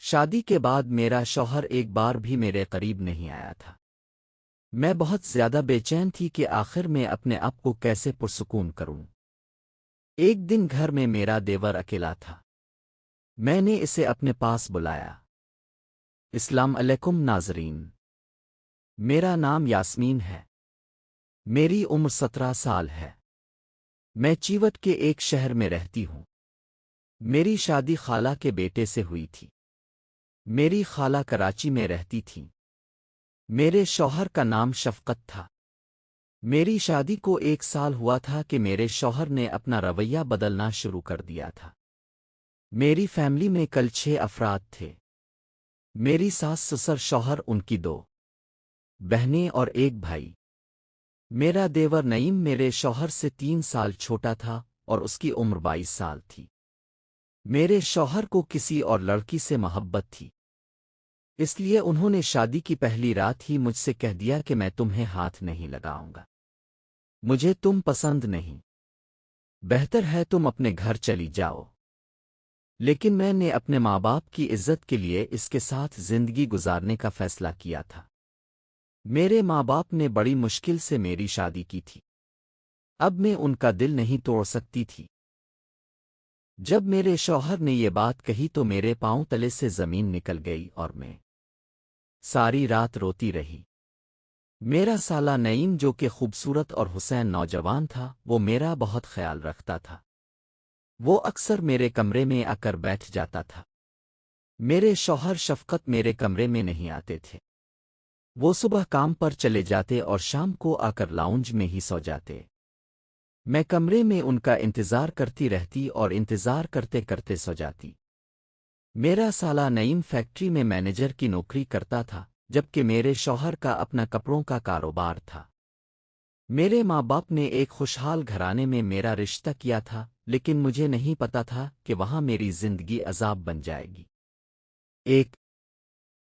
شادی کے بعد میرا شوہر ایک بار بھی میرے قریب نہیں آیا تھا۔ میں بہت زیادہ بے چین تھی کہ آخر میں اپنے آپ کو کیسے پرسکون کروں۔ ایک دن گھر میں میرا دیور اکیلا تھا۔ میں نے اسے اپنے پاس بلایا۔ السلام علیکم ناظرین، میرا نام یاسمین ہے۔ میری عمر 17 سال ہے۔ میں چیوٹ کے ایک شہر میں رہتی ہوں۔ میری شادی خالہ کے بیٹے سے ہوئی تھی۔ میری خالہ کراچی میں رہتی تھیں۔ میرے شوہر کا نام شفقت تھا۔ میری شادی کو 1 سال ہوا تھا کہ میرے شوہر نے اپنا رویہ بدلنا شروع کر دیا تھا۔ میری فیملی میں کل 6 افراد تھے۔ میری ساس سسر شوہر ان کی 2 بہنیں اور 1 بھائی۔ میرا دیور نعیم میرے شوہر سے 3 سال چھوٹا تھا اور اس کی عمر 22 سال تھی۔ میرے شوہر کو کسی اور لڑکی سے محبت تھی، اس لیے انہوں نے شادی کی پہلی رات ہی مجھ سے کہہ دیا کہ میں تمہیں ہاتھ نہیں لگاؤں گا، مجھے تم پسند نہیں، بہتر ہے تم اپنے گھر چلی جاؤ۔ لیکن میں نے اپنے ماں باپ کی عزت کے لیے اس کے ساتھ زندگی گزارنے کا فیصلہ کیا تھا۔ میرے ماں باپ نے بڑی مشکل سے میری شادی کی تھی، اب میں ان کا دل نہیں توڑ سکتی تھی۔ جب میرے شوہر نے یہ بات کہی تو میرے پاؤں تلے سے زمین نکل گئی اور میں ساری رات روتی رہی۔ میرا سالہ نعیم جو کہ خوبصورت اور حسین نوجوان تھا، وہ میرا بہت خیال رکھتا تھا۔ وہ اکثر میرے کمرے میں آ کر بیٹھ جاتا تھا۔ میرے شوہر شفقت میرے کمرے میں نہیں آتے تھے۔ وہ صبح کام پر چلے جاتے اور شام کو آ کر لاؤنج میں ہی سو جاتے۔ میں کمرے میں ان کا انتظار کرتی رہتی اور انتظار کرتے کرتے سو جاتی۔ میرا سالہ نعیم فیکٹری میں مینیجر کی نوکری کرتا تھا، جبکہ میرے شوہر کا اپنا کپڑوں کا کاروبار تھا۔ میرے ماں باپ نے ایک خوشحال گھرانے میں میرا رشتہ کیا تھا، لیکن مجھے نہیں پتا تھا کہ وہاں میری زندگی عذاب بن جائے گی۔ ایک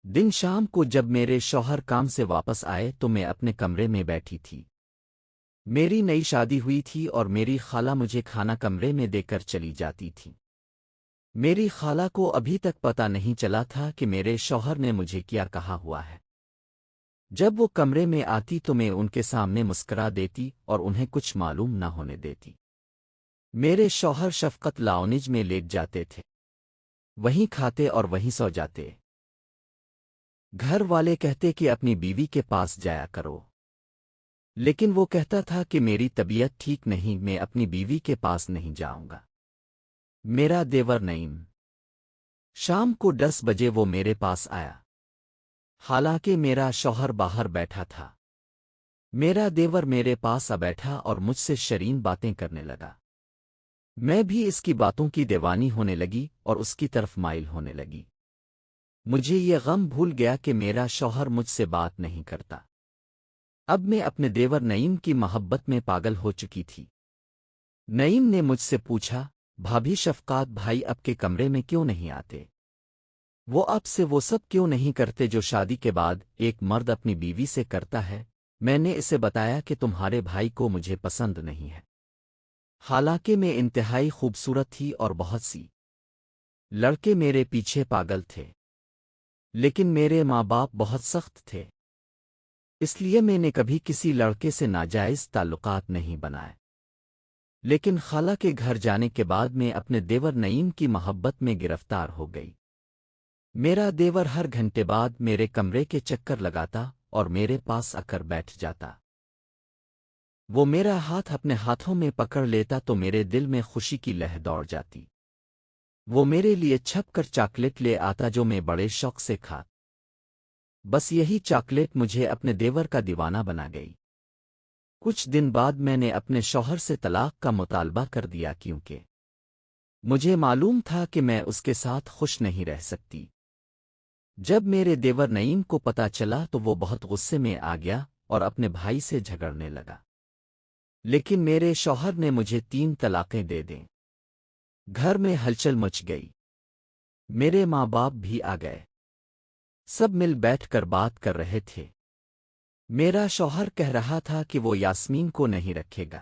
دن شام کو جب میرے شوہر کام سے واپس آئے تو میں اپنے کمرے میں بیٹھی تھی۔ میری نئی شادی ہوئی تھی اور میری خالہ مجھے کھانا کمرے میں دے کر چلی جاتی تھی۔ میری خالہ کو ابھی تک پتہ نہیں چلا تھا کہ میرے شوہر نے مجھے کیا کہا ہوا ہے۔ جب وہ کمرے میں آتی تو میں ان کے سامنے مسکرا دیتی اور انہیں کچھ معلوم نہ ہونے دیتی۔ میرے شوہر شفقت لاؤنج میں لیٹ جاتے تھے، وہیں کھاتے اور وہیں سو جاتے۔ گھر والے کہتے کہ اپنی بیوی کے پاس جایا کرو، لیکن وہ کہتا تھا کہ میری طبیعت ٹھیک نہیں، میں اپنی بیوی کے پاس نہیں جاؤں گا۔ میرا دیور نعیم، شام کو 10 بجے وہ میرے پاس آیا، حالانکہ میرا شوہر باہر بیٹھا تھا۔ میرا دیور میرے پاس آ بیٹھا اور مجھ سے شرین باتیں کرنے لگا۔ میں بھی اس کی باتوں کی دیوانی ہونے لگی اور اس کی طرف مائل ہونے لگی۔ مجھے یہ غم بھول گیا کہ میرا شوہر مجھ سے بات نہیں کرتا۔ اب میں اپنے دیور نعیم کی محبت میں پاگل ہو چکی تھی۔ نعیم نے مجھ سے پوچھا، بھابھی شفقات بھائی اب کے کمرے میں کیوں نہیں آتے؟ وہ اب سے وہ سب کیوں نہیں کرتے جو شادی کے بعد ایک مرد اپنی بیوی سے کرتا ہے؟ میں نے اسے بتایا کہ تمہارے بھائی کو مجھے پسند نہیں ہے، حالانکہ میں انتہائی خوبصورت تھی اور بہت سی لڑکے میرے پیچھے پاگل تھے، لیکن میرے ماں باپ بہت سخت تھے، اس لیے میں نے کبھی کسی لڑکے سے ناجائز تعلقات نہیں بنائے۔ لیکن خالہ کے گھر جانے کے بعد میں اپنے دیور نعیم کی محبت میں گرفتار ہو گئی۔ میرا دیور ہر گھنٹے بعد میرے کمرے کے چکر لگاتا اور میرے پاس آ کر بیٹھ جاتا۔ وہ میرا ہاتھ اپنے ہاتھوں میں پکڑ لیتا تو میرے دل میں خوشی کی لہر دوڑ جاتی۔ وہ میرے لیے چھپ کر چاکلیٹ لے آتا جو میں بڑے شوق سے کھا۔ بس یہی چاکلیٹ مجھے اپنے دیور کا دیوانہ بنا گئی۔ کچھ دن بعد میں نے اپنے شوہر سے طلاق کا مطالبہ کر دیا، کیونکہ مجھے معلوم تھا کہ میں اس کے ساتھ خوش نہیں رہ سکتی۔ جب میرے دیور نعیم کو پتہ چلا تو وہ بہت غصے میں آ گیا اور اپنے بھائی سے جھگڑنے لگا، لیکن میرے شوہر نے مجھے 3 طلاقیں دے دیں۔ گھر میں ہلچل مچ گئی، میرے ماں باپ بھی آ گئے، سب مل بیٹھ کر بات کر رہے تھے۔ میرا شوہر کہہ رہا تھا کہ وہ یاسمین کو نہیں رکھے گا،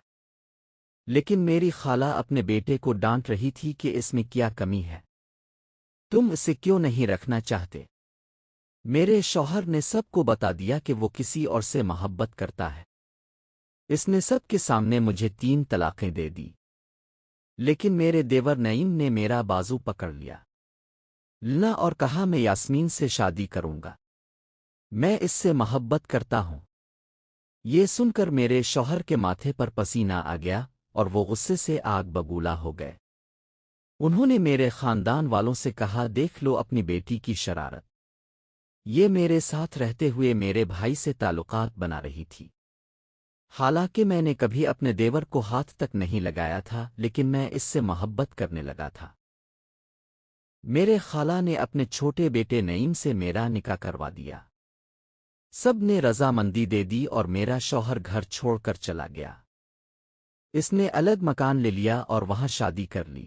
لیکن میری خالہ اپنے بیٹے کو ڈانٹ رہی تھی کہ اس میں کیا کمی ہے۔ تم اسے کیوں نہیں رکھنا چاہتے؟ میرے شوہر نے سب کو بتا دیا کہ وہ کسی اور سے محبت کرتا ہے۔ اس نے سب کے سامنے مجھے 3 طلاقیں دے دی، لیکن میرے دیور نعیم نے میرا بازو پکڑ لیا لنا اور کہا میں یاسمین سے شادی کروں گا، میں اس سے محبت کرتا ہوں۔ یہ سن کر میرے شوہر کے ماتھے پر پسینہ آ گیا اور وہ غصے سے آگ بگولا ہو گئے۔ انہوں نے میرے خاندان والوں سے کہا دیکھ لو اپنی بیٹی کی شرارت، یہ میرے ساتھ رہتے ہوئے میرے بھائی سے تعلقات بنا رہی تھی۔ حالانکہ میں نے کبھی اپنے دیور کو ہاتھ تک نہیں لگایا تھا، لیکن میں اس سے محبت کرنے لگا تھا۔ میرے خالہ نے اپنے چھوٹے بیٹے نعیم سے میرا نکاح کروا دیا۔ سب نے رضامندی دے دی اور میرا شوہر گھر چھوڑ کر چلا گیا۔ اس نے الگ مکان لے لیا اور وہاں شادی کر لی۔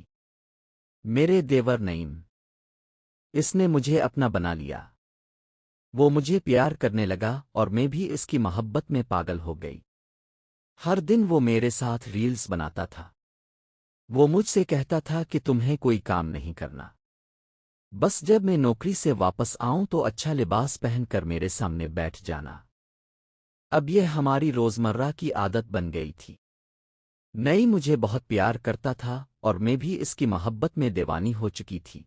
میرے دیور نعیم، اس نے مجھے اپنا بنا لیا۔ وہ مجھے پیار کرنے لگا اور میں بھی اس کی محبت میں پاگل ہو گئی۔ ہر دن وہ میرے ساتھ ریلز بناتا تھا۔ وہ مجھ سے کہتا تھا کہ تمہیں کوئی کام نہیں کرنا، بس جب میں نوکری سے واپس آؤں تو اچھا لباس پہن کر میرے سامنے بیٹھ جانا۔ اب یہ ہماری روزمرہ کی عادت بن گئی تھی۔ نئی مجھے بہت پیار کرتا تھا اور میں بھی اس کی محبت میں دیوانی ہو چکی تھی۔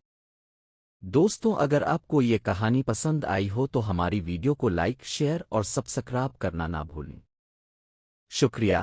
دوستوں، اگر آپ کو یہ کہانی پسند آئی ہو تو ہماری ویڈیو کو لائک، شیئر اور سبسکرائب کرنا نہ بھولیں۔ شکریہ۔